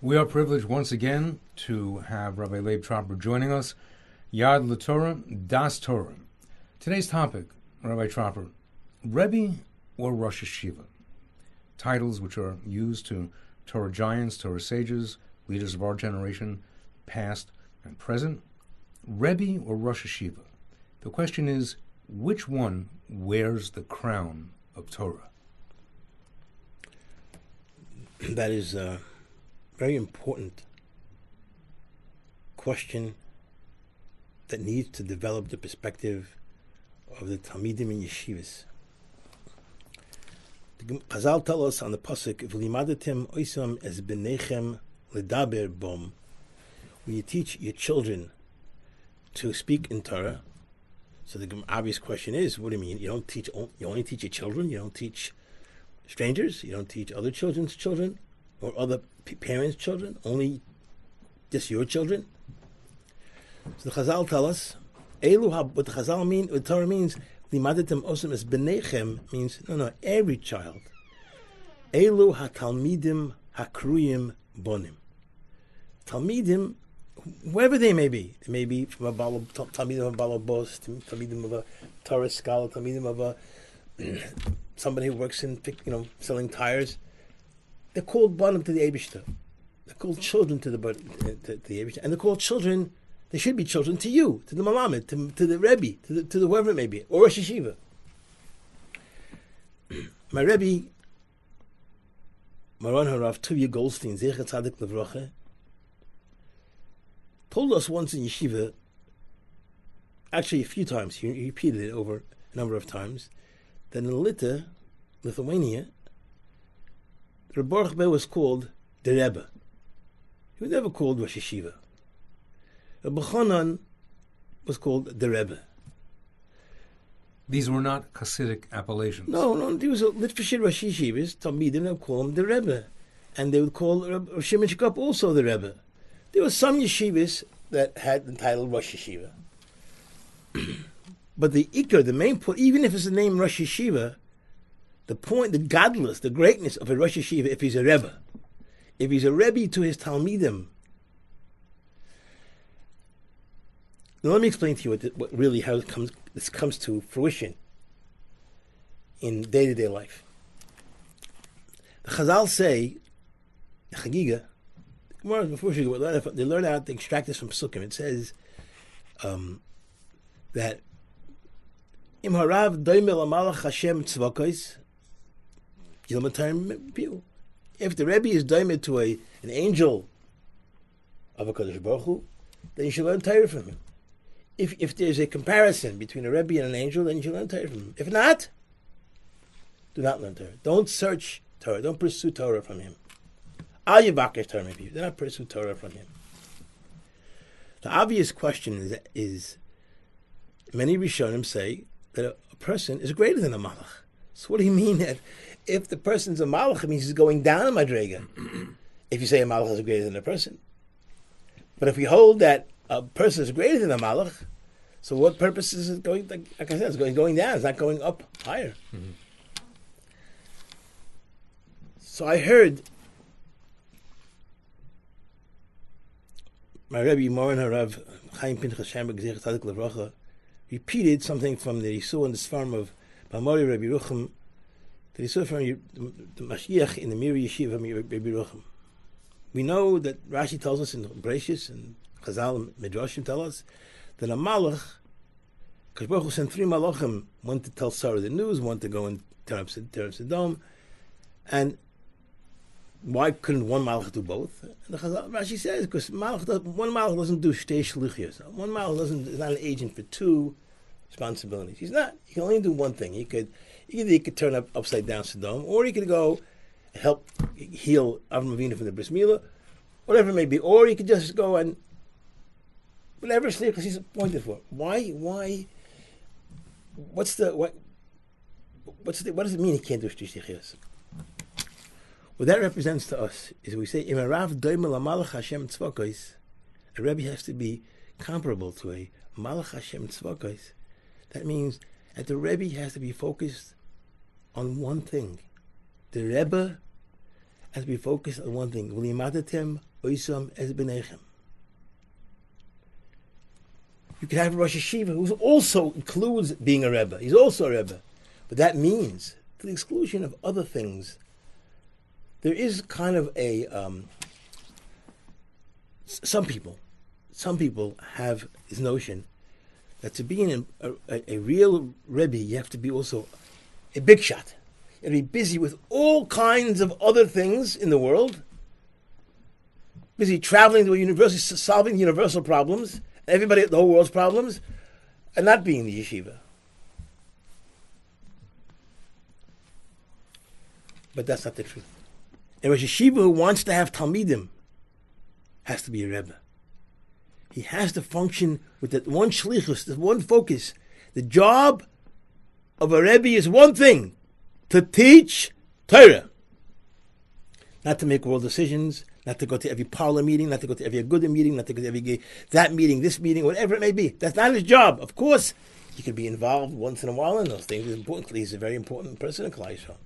We are privileged once again to have Rabbi Leib Tropper joining us. Yad Torah, DAAS TORAH. Today's topic, Rabbi Tropper, Rebbe or Rosh Yeshiva? Titles which are used to Torah giants, Torah sages, leaders of our generation, past and present. Rebbe or Rosh Yeshiva? The question is, which one wears the crown of Torah? That is a very important question that needs to develop the perspective of the Talmidim in yeshivas. The Chazal tell us on the pasuk, "V'limadatem oisam es b'nechem ledaber bom." When you teach your children to speak in Torah, so the obvious question is, what do you mean? You only teach your children? You don't teach strangers? You don't teach other children's children or other parents' children? Only just your children? So the Chazal tell us, what the Chazal mean, what Torah means, limadatem osam es b'nechem, means no, every child. Elu ha-talmidim ha-kruyim bonim. Talmidim, whoever they may be from a talmidim of a balabos, talmidim of a Torah scholar, talmidim of a somebody who works in selling tires. They're called bonim to the Eibishter. They're called children to the Eibishter, and they're called children. They should be children to you, to the Malamed, to the Rebbe, to the whoever it may be, or Rosh Yeshiva. My Rebbe, Maran Harav Tuvia Goldstein, Zecher Tzadik Levroche, told us once in Yeshiva, actually a few times, he repeated it over a number of times, that in Lithuania, the Rebbe was called the Rebbe. He was never called Rosh Yeshiva. Rebbe Chanan was called the Rebbe. These were not Hasidic appellations. No, there was a Litvish Rosh Yeshivas, Talmidim, they would call him the Rebbe. And they would call Rav Shimon Shkop also the Rebbe. There were some yeshivas that had the title Rosh Yeshiva. But the Iker, the main point, even if it's the name Rosh Yeshiva, the point, the godless, the greatness of a Rosh Yeshiva, if he's a Rebbe, if he's a Rebbe to his Talmidim. Now let me explain to you how this comes to fruition in day-to-day life. The Chazal say, the Chagiga, before they learn how to extract this from Psukim. It says that Im harav doimel amalach Hashem tzvakos yilmatar piu. If the Rebbe is doimed to an angel of a Kadosh Baruch Hu, then you should learn Torah from him. If there's a comparison between a Rebbe and an angel, then you should learn Torah from him. If not, do not learn Torah. Don't search Torah. Don't pursue Torah from him. Al Yavakesh Torah maybe. Do not pursue Torah from him. The obvious question is many Rishonim say that a person is greater than a Malach. So what do you mean that if the person's a Malach, it means he's going down a Madrega? If you say a Malach is greater than a person. But if we hold that a person is greater than a Malach, so what purpose is it going, like I said, it's going down, it's not going up higher. Mm-hmm. So I heard my Rebbe Moran Harav Chaim Pinchas Shamberg Zecher Tzadik Levracha repeated something from the Yisur in the Sfarim of Balmori Rebbe Rucham, the Yisur from the Mashiach in the Miri Yeshiva Rebbe Rucham. We know that Rashi tells us in Bereshis and Chazal and Midrashim tell us that a Malach, Kadosh Baruch Hu sent 3 Malachim, one to tell Sarah the news, one to go and tear up Sodom, and why couldn't one Malach do both? And the Chazal, Rashi says, because one Malach doesn't do shtei shluchios. One Malach is not an agent for 2 responsibilities. He's not. He can only do one thing. He could turn upside down Sodom, or he could go help heal Avram Avinu from the bris milah, whatever it may be, or he could just go and whatever shlichus he's appointed for. Why? What does it mean he can't do shlichus? What that represents to us is we say, Im harav doimel amalach Hashem tzvakos, a Rebbe has to be comparable to a malach Hashem tzvakos. That means that the Rebbe has to be focused on one thing. The Rebbe has to be focused on one thing. V'limadatem oisam es benechem. You could have a Rosh Yeshiva who also includes being a Rebbe. He's also a Rebbe. But that means, to the exclusion of other things, there is kind of a... Some people have this notion that to be a real Rebbe, you have to be also a big shot. You have to be busy with all kinds of other things in the world, busy traveling to a university, solving universal problems, the whole world's problems, and not being the yeshiva. But that's not the truth. A Rosh Yeshiva who wants to have Talmidim has to be a Rebbe. He has to function with that one shlichus, that one focus. The job of a Rebbe is one thing, to teach Torah. Not to make world decisions, not to go to every parlor meeting, not to go to every Agudah meeting, not to go to every that meeting, this meeting, whatever it may be. That's not his job. Of course, he could be involved once in a while in those things. It's important. He's a very important person in Klal Yisrael.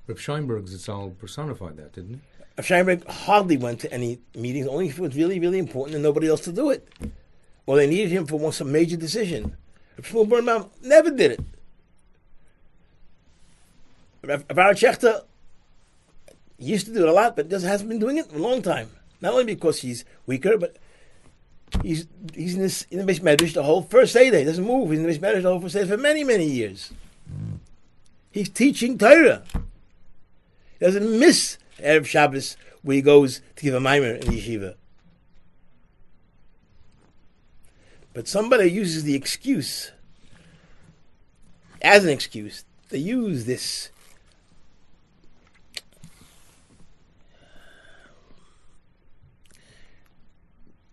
Reb Scheinberg Zitzal personified that, didn't he? Rav Scheinberg hardly went to any meetings, only if it was really, really important and nobody else to do it. Or they needed him for some major decision. Rav Shmuel Birnbaum never did it. Rav Aaron Schechter used to do it a lot, but just hasn't been doing it in a long time. Not only because he's weaker, but he's in the Beis Medrash the whole first Seder. He doesn't move. He's in the Beis Medrash the whole first Seder for many, many years. He's teaching Torah. He doesn't miss Erev Shabbos where he goes to give a mimer in the yeshiva. But somebody uses the excuse, as an excuse, they use this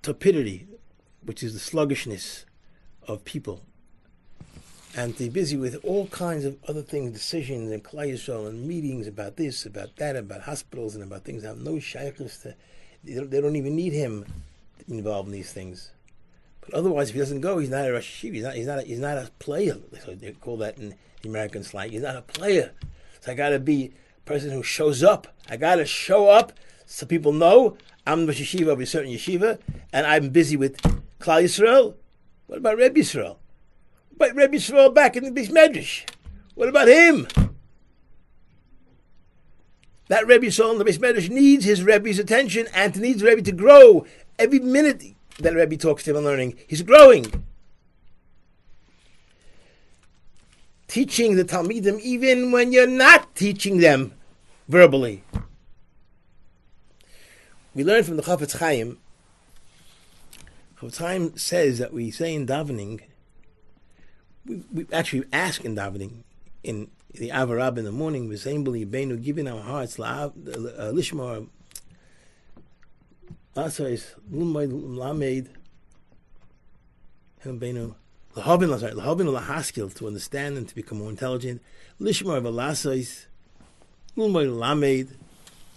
torpidity, which is the sluggishness of people, and they're busy with all kinds of other things, decisions and Klal Yisrael and meetings about this, about that, about hospitals and about things that have no shaykhus to. They don't even need him to be involved in these things. But otherwise, if he doesn't go, he's not a Rosh Yeshiva. He's not a player. So they call that in the American slang. He's not a player. So I got to be a person who shows up. I got to show up so people know I'm Rosh Yeshiva of a certain yeshiva, and I'm busy with Klal Yisrael. What about Rebbe Yisrael? But Rebbe Yisrael back in the Beis Medrash. What about him? That Rebbe Yisrael in the Beis Medrash needs his Rebbe's attention and needs Rebbe to grow. Every minute that Rebbe talks to him and learning, he's growing. Teaching the Talmidim even when you're not teaching them verbally. We learn from the Chafetz Chaim. Chafetz Chaim says that we say in davening, we actually ask in davening, in the Avarab in the morning, V'zein giving our hearts lishmar asais lamed beinu lahavin lahaskil, to understand and to become more intelligent. Lishmar v'lasais lumay lamed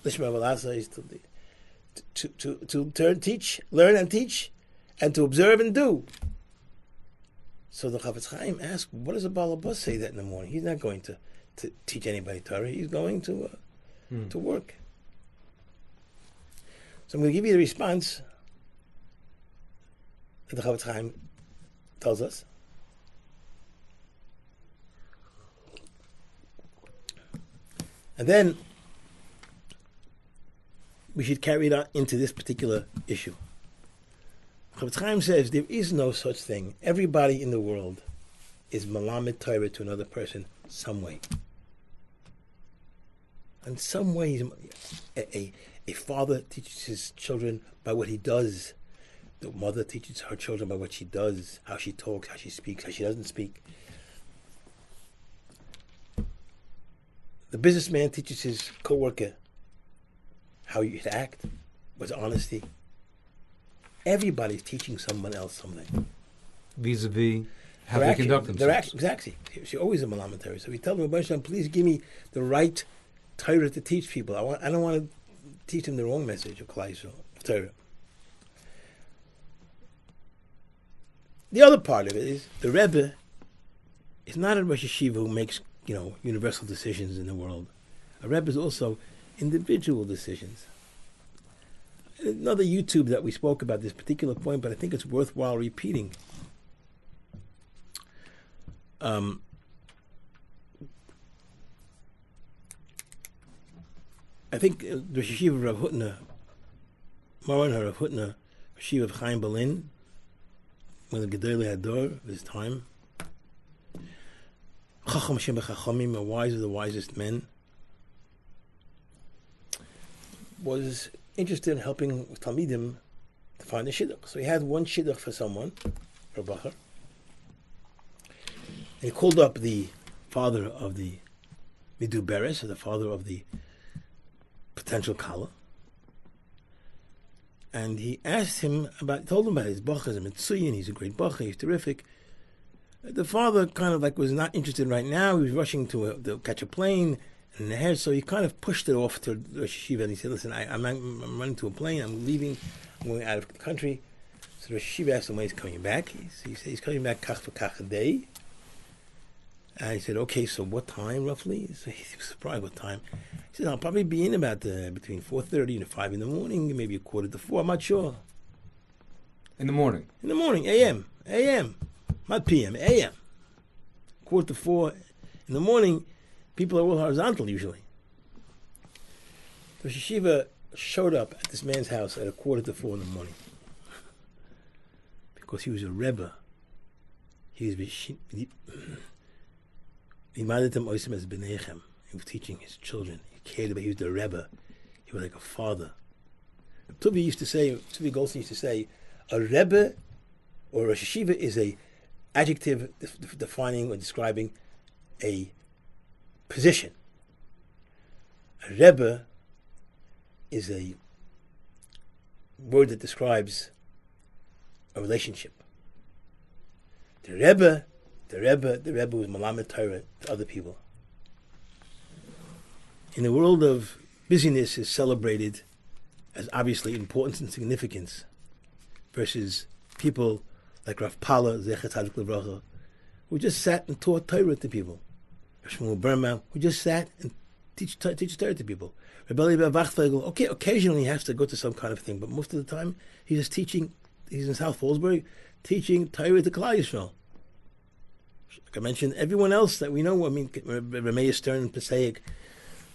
lishmar v'lasais, to learn and teach, and to observe and do. So the Chafetz Chaim asks, what does a Baal Bus say that in the morning? He's not going to teach anybody Torah. He's going to work. So I'm going to give you the response that the Chafetz Chaim tells us. And then we should carry it out into this particular issue. Chafetz Chaim says there is no such thing. Everybody in the world is malamed Torah to another person some way. In some way, a father teaches his children by what he does. The mother teaches her children by what she does, how she talks, how she speaks, how she doesn't speak. The businessman teaches his co-worker how you should act, what's honesty. Everybody's teaching someone else something. Vis-a-vis how they conduct themselves. Exactly. She's always a malamed Torah. So we tell them, please give me the right Torah to teach people. I don't want to teach them the wrong message of Klal Yisrael, of Torah. The other part of it is the Rebbe is not a Rosh Yeshiva who makes universal decisions in the world. A Rebbe is also individual decisions. Another YouTube that we spoke about this particular point, but I think it's worthwhile repeating. I think the Rosh Yeshiva Rav Hutner, Moran Rav Hutner, Yeshiva of Chaim Berlin, one of the Gedolei Hador of his time, Chacham Shem Chachamim, a wise of the wisest men, was interested in helping Talmidim to find a shidduch. So he had one shidduch for someone, for Bacher. And he called up the father of the Midu Beres, or the father of the potential Kala. And he asked him told him about his Bacher, he's a Mitzuyin, he's a great Bacher, he's terrific. The father kind of was not interested right now. He was rushing to catch a plane in the hair, so he kind of pushed it off to Rosh Yeshiva, and he said, listen, I'm running to a plane, I'm leaving, I'm going out of the country. So Rosh Yeshiva asked him when he's coming back. He said he's coming back kach for kach a day. And he said, okay, so what time roughly? So he was surprised what time. He said, I'll probably be in about between 4:30 and 5 in the morning, maybe 3:45, I'm not sure. In the morning? In the morning, a.m., not p.m., a.m. 3:45 in the morning. People are all horizontal usually. Rosh Yeshiva showed up at this man's house at 3:45 in the morning because he was a Rebbe. He was teaching his children. He cared about. He was the Rebbe. He was like a father. Tuvi Goldstein used to say, a Rebbe or Rosh Yeshiva is a adjective defining or describing a position. A Rebbe is a word that describes a relationship. The Rebbe was Malamed Torah to other people. In the world of busyness is celebrated as obviously importance and significance versus people like Rav Pala, Zecher Tzadik Livracha, who just sat and taught Torah to people. Shmuel Berman, who just sat and teach Torah to people. Rebbe Leib Tropper, okay, occasionally he has to go to some kind of thing, but most of the time he's just teaching. He's in South Fallsburg teaching Torah to Klal Yisrael. Like I mentioned, everyone else that we know, Ramey Stern and Pesach,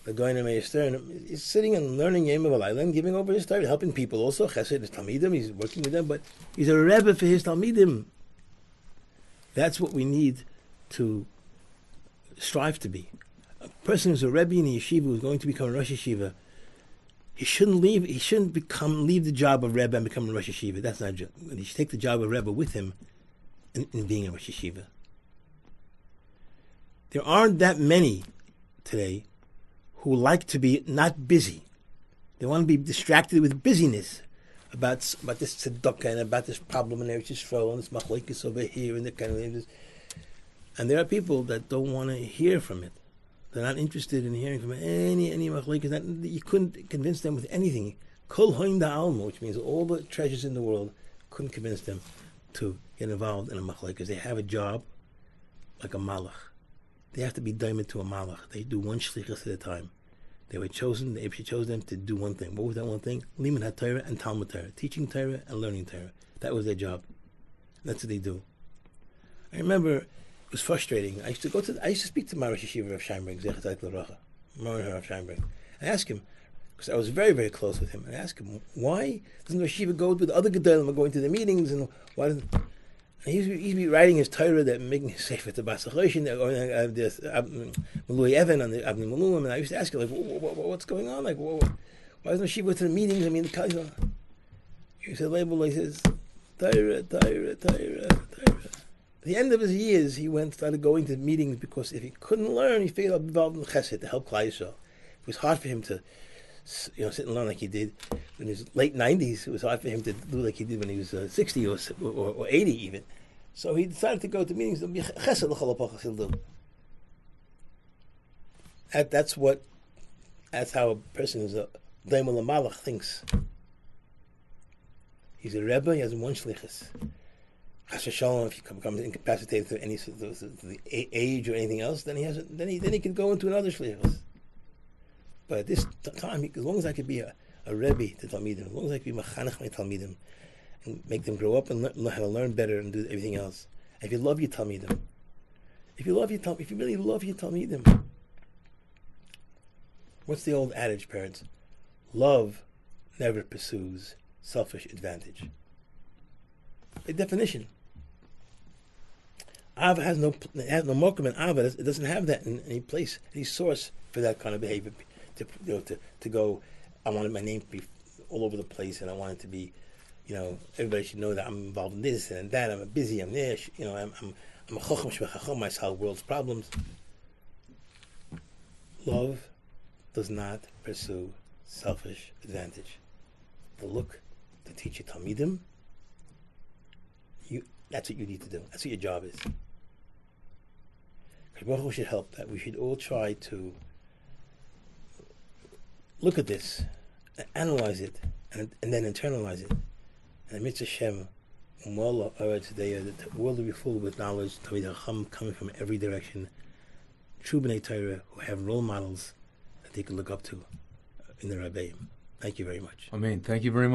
the guy in Ramey Stern, is sitting and learning Yom V'Layla and giving over his Torah, helping people also. Chesed, his Talmidim, he's working with them, but he's a Rebbe for his Talmidim. That's what we need to strive to be. A person who's a Rebbe in a yeshiva who's going to become a Rosh Yeshiva, he shouldn't leave the job of Rebbe and become a Rosh Yeshiva. That's not a job. He should take the job of Rebbe with him in being a Rosh Yeshiva. There aren't that many today who like to be not busy. They want to be distracted with busyness about this tzedakah and about this problem and Eretz Yisrael and this machlokes over here and that kind of thing. And there are people that don't want to hear from it. They're not interested in hearing from any machlokes. You couldn't convince them with anything. Kol hoim da alma, which means all the treasures in the world, couldn't convince them to get involved in a machlokes. They have a job like a malach. They have to be diamond to a malach. They do one shlichus at a time. They were chosen, the Rebbe chose them to do one thing. What was that one thing? Limud HaTorah and Talmud Torah. Teaching Torah and learning Torah. That was their job. That's what they do. I remember it was frustrating. I used to speak to my Rosh Yeshiva Rav Scheinberg, Zecher Tzadik Livracha, Rav Scheinberg. I asked him, because I was very, very close with him, I asked him, why doesn't Rosh Yeshiva go with other Gedolim going to the meetings, and why doesn't... He'd be writing his Torah, that making his sefer to Basachoshin, this Malui Evan on the Avnei Malum, and I used to ask him, like, what's going on? Like, why doesn't she go to the meetings? I mean, he said, he says, Torah. At the end of his years, he started going to meetings because if he couldn't learn, he figured out involved in Chesed to help Klal Yisrael. It was hard for him to, sit and learn like he did in his late 90s. It was hard for him to do like he did when he was 60 or 80 even. So he decided to go to meetings. That's how a person who's a Daimel Malach thinks. He's a Rebbe, he has one shlichus. Chas v'shalom, if he becomes incapacitated through any sort of the age or anything else, then he can go into another shlichus. But at this time, as long as I could be a a Rebbe to Talmidim, as long as I can be Machanech my Talmidim, and make them grow up and learn how to learn better and do everything else. If you love your Talmidim, if you really love your Talmidim, what's the old adage, parents? Love never pursues selfish advantage. By definition. Ava has no mokum in Ava. It doesn't have that in any place, any source for that kind of behavior. To go, I wanted my name to be all over the place, and I want it to be, everybody should know that I'm involved in this and that. I'm busy. I'm this. I'm a chochem shvechachom. I solve world's problems. Love does not pursue selfish advantage. To look, to teach your talmidim. That's what you need to do. That's what your job is. Baruch should help that. We should all try to look at this, and analyze it, and then internalize it. And Mitzvah Shem, today, the world will be full with knowledge, coming from every direction. True B'nai Torah who have role models that they can look up to in the Rebbe. Thank you very much. Amen. Thank you very much.